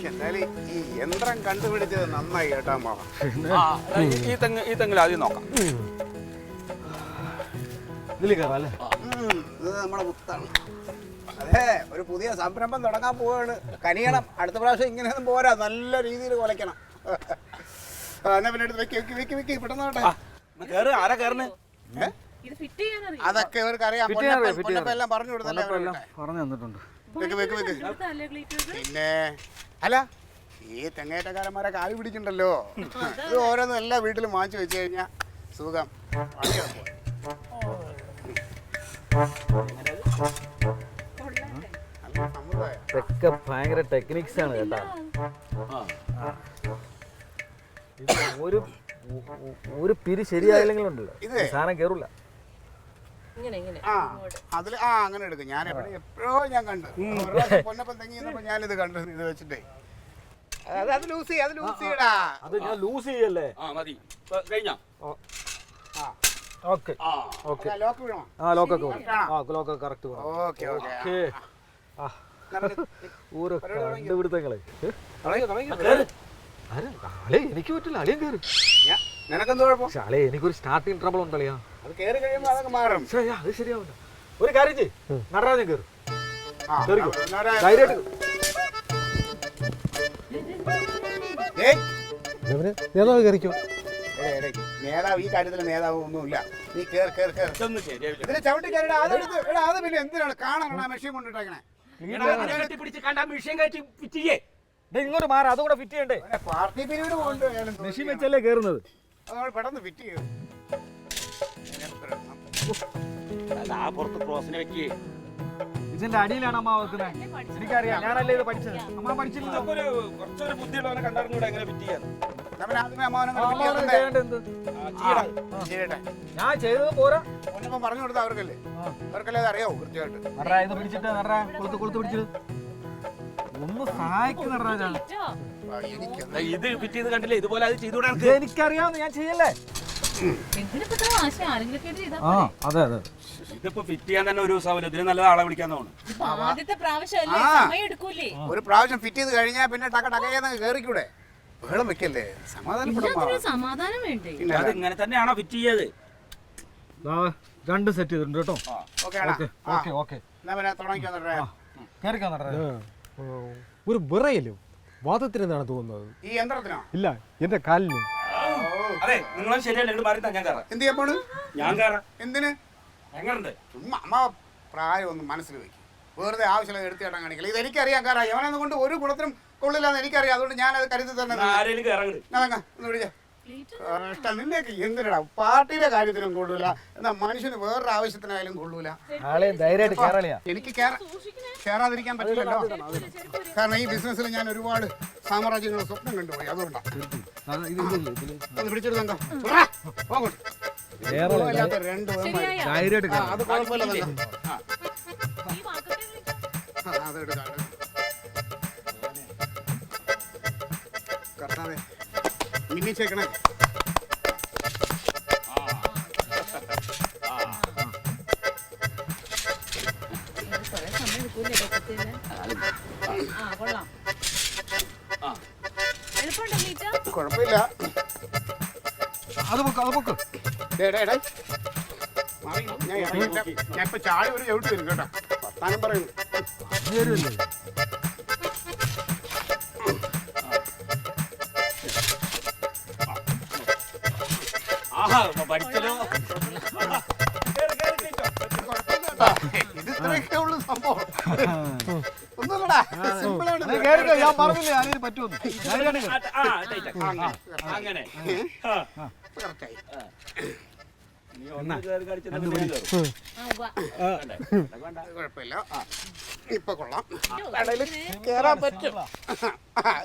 എന്തായാലും ഈ യന്ത്രം കണ്ടുപിടിച്ചത് നന്നായി കേട്ടാ മാവ. ഈ തെങ്ങിൽ ആദ്യം നോക്കാം. ഇത് നമ്മുടെ മുത്താണ്. അതെ, ഒരു പുതിയ സംരംഭം തുടങ്ങാൻ പോവാണ്. കനിയണം. അടുത്ത പ്രാവശ്യം ഇങ്ങനെയൊന്നും പോരാ, നല്ല രീതിയിൽ കുലയ്ക്കണം. എന്നാ പിന്നെ എടുത്ത് വെക്കി പെട്ടെന്ന്. ആരാ കേറുന്നേ? അതൊക്കെ ഇവർക്ക് അറിയാം. എല്ലാം പറഞ്ഞു കൊടുത്തല്ലേ. പിന്നെ അല്ല, ഈ തെങ്ങേറ്റക്കാരന്മാരൊക്കെ ആവി പിടിക്കണ്ടല്ലോ. ഇത് ഓരോന്നും എല്ലാ വീട്ടിലും വാങ്ങിച്ചു വെച്ച് കഴിഞ്ഞാൽ സുഖം. ഇതൊക്കെ ഭയങ്കര ടെക്നിക്സ് ആണ് കേട്ടാ. ഒരു പിരി ശരിയായില്ലെങ്കിലുണ്ടല്ലോ സാധനം കേറൂല. അങ്ങനെ എടുക്കും. ഞാൻ എപ്പോഴോ ഞാൻ കണ്ടു പൊന്നപ്പം തെങ്ങി ഞാനിത് കണ്ടു. ഇത് വെച്ചിട്ടേ അത് ലൂസ് ചെയ്യടാ. അത് ഞാൻ ലൂസ് ചെയ്യല്ലേ. കണ്ടുപിടുത്തങ്ങളെ എനിക്ക് പറ്റില്ല. അളിയൻ കേറി. നിനക്കെന്ത് കുഴപ്പം? അളേ എനിക്കൊരു സ്റ്റാർട്ടിങ് ട്രബിൾ ഉണ്ടല്ലോ. അത് കേറി കഴിയുമ്പോ അതൊക്കെ മാറും. അത് ശരിയാവില്ല. ഒരു കാര്യം ചെയ്യ്, നടരാജൻ കേറും. നേതാവ് കയറിക്കോ. നേതാവ് ഈ കാര്യത്തിൽ നേതാവ് ഒന്നുമില്ല. നീ ഇതിനെ ചവിട്ടി കയറിടാ. അത് പിന്നെ എന്തിനാണ് കാണാനാണ് മെഷീൻ കൊണ്ടിട്ടേക്കണേ? ഇങ്ങോട്ട് മാറാം, അതുകൂടെ ഫിറ്റ് ചെയ്യണ്ടേ? പാർട്ടി പിരിവിന് പോകണ്ട മെഷീൻ വെച്ചല്ലേ കേറുന്നത്. അതോടെ പെട്ടെന്ന് ഫിറ്റ് ചെയ്യും. ഇതിന്റെ അടിയിലാണ് അമ്മ വെക്കുന്നത്. എനിക്കറിയാം, ഞാനല്ലേ ഇത് പഠിച്ചത്. അമ്മ പഠിച്ചില്ല. കുറച്ചൊരു ബുദ്ധിയുള്ളവനെ കണ്ടായിരുന്നൂടെ എങ്ങനെ ഫിറ്റ് ചെയ്യാൻ. ഞാൻ ചെയ്തത് പോരാ. പറഞ്ഞു കൊടുത്ത അവർക്കല്ലേ അത് അറിയാവൂ കൃത്യമായിട്ട്. ഇത് പിടിച്ചിട്ട് കൊളുത്ത് പിടിച്ചത് ഒന്ന് സഹായിക്കും നടരാജാണ്. ഇത് ഫിറ്റ് ചെയ്ത് കണ്ടില്ലേ? ഇതുപോലെ അത് ചെയ്തുകൂടാ. എനിക്കറിയാവുന്ന ഞാൻ ചെയ്യല്ലേ. അതെ അതെ, ഇതിപ്പോ ഫിറ്റ് ചെയ്യാൻ തന്നെ ഒരു ദിവസം ഇതിന് നല്ല ആളെ വിളിക്കാൻ തോന്നുന്നു. ഒരു പ്രാവശ്യം ഫിറ്റ് ചെയ്ത് കഴിഞ്ഞാൽ പിന്നെ ടക്കയെന്ന് കേറിക്കൂടെ? ബഹളം വെക്കല്ലേ, സമാധാനം വേണ്ടേ? അത് ഇങ്ങനെ തന്നെയാണോ ഫിറ്റ് ചെയ്യത്? രണ്ട് സെറ്റ് ചെയ്തിട്ടുണ്ട് കേട്ടോ. ഒരു വിറയല്ലോ വാദത്തിന് എന്താണ് തോന്നുന്നത്? ഈ യന്ത്രത്തിനോ? ഇല്ല, എന്റെ കാലിന്. അതെ, നിങ്ങളും ശരിയല്ല. മാറി ഞാൻ കയറാം. എന്ത് ചെയ്യാൻ പോണ്? ഞാൻ കയറാം. എന്തിന്? എങ്ങനുണ്ട്? ചുമ്മാ അമ്മ പ്രായം ഒന്ന് മനസ്സിൽ വെക്കും. വെറുതെ ആവശ്യമില്ല എടുത്തിടാൻ കാണിക്കില്ല. ഇത് എനിക്കറിയാം. കാരണം യവനെന്ന് കൊണ്ട് ഒരു ഗുണത്തിനും കൊള്ളില്ലാന്ന് എനിക്കറിയാം. അതുകൊണ്ട് ഞാനത് കരുതി തന്നെ. നിന്നേക്ക് എന്തിനാ പാർട്ടിയുടെ കാര്യത്തിനും കൊള്ളൂല, എന്നാ മനുഷ്യന് വേറൊരു ആവശ്യത്തിനായാലും കൊള്ളൂല. എനിക്ക് കയറാതിരിക്കാൻ പറ്റില്ലല്ലോ. കാരണം ഈ ബിസിനസ്സിൽ ഞാൻ ഒരുപാട് സാമ്രാജ്യങ്ങൾ സ്വപ്നം കണ്ടുപോയി. അതുകൊണ്ടാണ് അത് പിടിച്ചെടുത്തോ. അത് കുഴപ്പമില്ല. അതെടുക്കാം. കർത്താവേ മിന്നിച്ചേക്കണേ. കുഴപ്പമില്ല. ഞാൻ ഇപ്പൊ ചാടി ഒരു ചവിട്ട് വരും കേട്ടോ. വർത്താനം പറയുന്നു. പഠിച്ചല്ലോ. ഇത് ഇത്രയൊക്കെ ഉള്ളു സംഭവം. ഒന്നുമില്ലടാ, സിമ്പിളാണ്. ഞാൻ പറഞ്ഞില്ലേ അതിന് പറ്റുമെന്ന്. അങ്ങനെ കുഴപ്പമില്ല. ഇപ്പൊ കൊള്ളാം. കേറാൻ പറ്റും.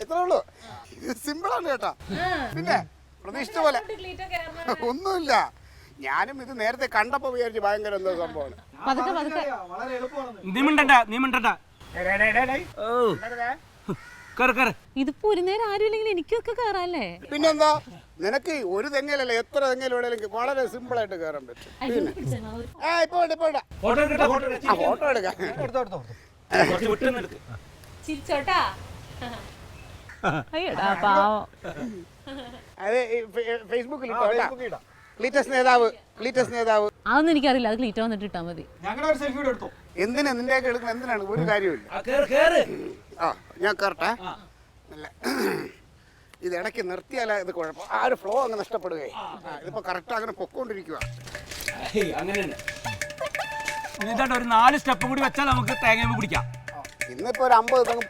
ഇത്രേ ഉള്ളൂ. ഇത് സിമ്പിളാണ് കേട്ടാ. പിന്നെ പ്രതീക്ഷിച്ച പോലെ ഒന്നുമില്ല. ഞാനും ഇത് നേരത്തെ കണ്ടപ്പോ വിചാരിച്ചു ഭയങ്കര എന്തോ സംഭവമാണ്. ഇതിപ്പോ ഒരു നേരം ആരും ഇല്ലെങ്കിൽ എനിക്കൊക്കെ കേറാല്ലേ? പിന്നെന്താ, നിനക്ക് ഒരു തെങ്ങയിലല്ല എത്ര തെങ്ങയിലൂടെ വളരെ സിമ്പിൾ ആയിട്ട് കയറാൻ പറ്റും. പിന്നെ ഫോട്ടോ എടുക്കാം. ചിരിച്ചോട്ടാ. അയ്യടാ പാവം. അത് ഫേസ്ബുക്കിൽ ക്ലീറ്റസ് നേതാവ് അതൊന്നും എനിക്കറിയില്ല. അത് ക്ലീറ്റോ വന്നിട്ട് ഇട്ടാ മതി. ഞങ്ങളുടെ ഒരു സെൽഫി എടുത്തോ. എന്തിനാ നിന്റെയൊക്കെ എടുക്കണം? എന്തിനാണ്? ഒരു കാര്യമില്ല. ആ ഞാൻ കയറട്ടെ. അല്ല ഇത് ഇടയ്ക്ക് നിർത്തിയാലേ ഇത് കുഴപ്പം. ആ ഒരു ഫ്ലോ അങ്ങ് നഷ്ടപ്പെടുകയെ. ഇതിപ്പോ കറക്റ്റ് അങ്ങനെ പൊക്കോണ്ടിരിക്കുക. അങ്ങനെ ഇതാണ്ട് ഒരു 4 സ്റ്റെപ്പ് കൂടി വെച്ചാൽ നമുക്ക് തേങ്ങ പിടിക്കാം. ഇന്നിപ്പോ ഒരു 50 തെങ്ങ്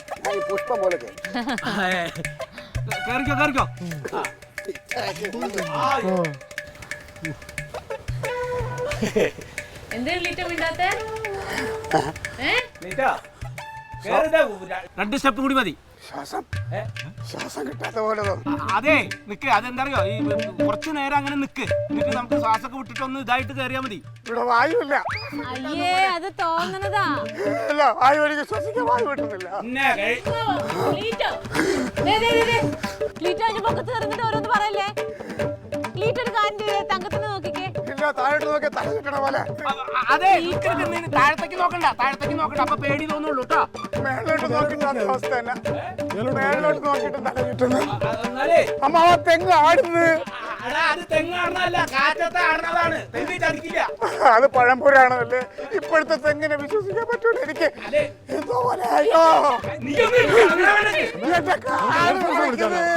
പുഷ്പം പോലെ കേറിക്കോ. എന്തിനാ ക്ലീറ്റോ മിണ്ടാത്തെ? 2 സ്റ്റെപ്പ് കൂടി മതി. ശ്വാസം കിട്ടാത്ത പോലെ അതെ നിക്ക്. അതെന്തറിയോ, ഈ കുറച്ചു നേരം അങ്ങനെ നിക്ക്. എന്നിട്ട് നമുക്ക് ശ്വാസമൊക്കെ വിട്ടിട്ട് ഒന്ന് ഇതായിട്ട് കയറിയാൽ മതി. ഇവിടെ വായുവില്ല. അയ്യേ അത് തോന്നണതാ. അല്ല വായു എനിക്ക് ശ്വസിക്കാൻ വായു കിട്ടുന്നില്ല. ക്ലീറ്റോ ക്ലീറ്റോ അതിന്റെ പൊക്കത്ത് കയറിട്ട് ഓരോന്ന് പറയല്ലേ. ക്ലീറ്റോ ഒരു കാര്യം ചെയ്തേ, തങ്കത്തിന് നോക്കിക്കേ. ഇല്ല താഴോട്ട് നോക്കിയാൽ തല കിട്ടണ പോലെ. അതെ താഴത്തേക്ക് നോക്കണ്ട. അപ്പൊ പേടി തോന്നുള്ളൂ കേട്ടോ. മേളിലോട്ട് നോക്കിട്ട് അതേ അവസ്ഥ തന്നെ. മേളിലോട്ട് നോക്കിട്ട് തല കിട്ടുന്നു. അമ്മ ആ തെങ്ങ് ആടുന്നത്. അത് തെങ്ങാടുന്നതല്ല, കാറ്റത്തെ ആടുന്നതാണ്. തെങ്ങ് ചതിക്കില്ല. അത് പഴംപൊരാണല്ലേ. ഇപ്പോഴത്തെ തെങ്ങിനെ വിശ്വസിക്കാൻ പറ്റൂല എനിക്ക്. എന്തോ പോലെ അയ്യോ എന്റെ കാല് വിളിക്കുന്നത്.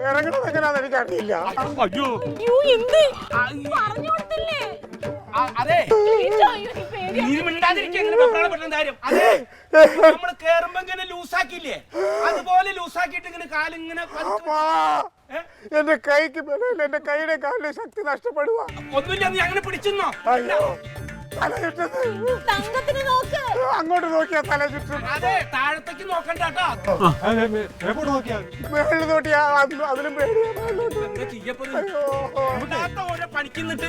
ഇറങ്ങണത് എങ്ങനെയാന്ന് എനിക്കറിയില്ല. അയ്യോ എന്ത് പറഞ്ഞു കൊടുത്തില്ലേ? അതെ ക്ലീറ്റോ, അയ്യോ, നീ പേടി. നീ മിണ്ടാതിരിക്കുക. അതെ നമ്മള് കേറുമ്പോ ഇങ്ങനെ ലൂസാക്കിയില്ലേ, അതുപോലെ ലൂസാക്കിയിട്ട് ഇങ്ങനെ കാലിങ്ങനെ എന്റെ കൈക്ക് ബലമില്ല. എന്റെ കൈയുടെ കാലിന്റെ ശക്തി നഷ്ടപ്പെടുക. ഒന്നുമില്ല. നീ അങ്ങനെ പിടിച്ചെന്നോ? അയ്യോ തല ചുറ്റുന്നു. തങ്കത്തിന് നോക്ക്. അങ്ങോട്ട് നോക്കിയാ തല ചുറ്റും. അതെ താഴത്തേക്ക് നോക്കണ്ട കേട്ടോ. മേളിൽ നോക്കിയാ അതിലും പേടിയാ. എന്താ ചെയ്യപ്പോ ഓരോ പണിക്കുന്നിട്ട്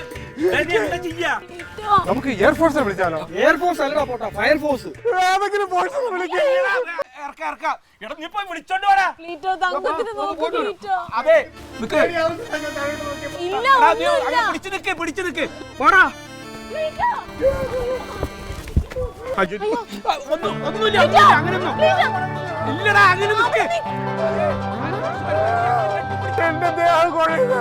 എന്താ ചെയ്യാ? ക്ലീറ്റോ, നമുക്ക് എയർഫോഴ്സിനെ വിളിച്ചാലോ? എയർഫോഴ്സ് അല്ലടാ പോട്ടാ, ഫയർഫോഴ്സ്. ഏതെങ്കിലും ഫോഴ്സിനെ വിളിക്കുക. ഇറക്ക. എടാ നീ പോയി വിളിച്ചോണ്ട് പോടാ. ക്ലീറ്റോ തങ്കത്തിന് നോക്ക്. ക്ലീറ്റോ അതെ നിക്ക്. ഇല്ല എടാ, നീ ഒന്നുമില്ല. അങ്ങ് പിടിച്ച് നിക്ക് പോടാ. ക്ലീറ്റോ, ഒന്നുമില്ല. അങ്ങനെയൊന്നും ക്ലീറ്റോ. ഇല്ലടാ. അങ്ങനെ നിക്ക്. എന്റെ ദേഹം കുഴയുന്നു.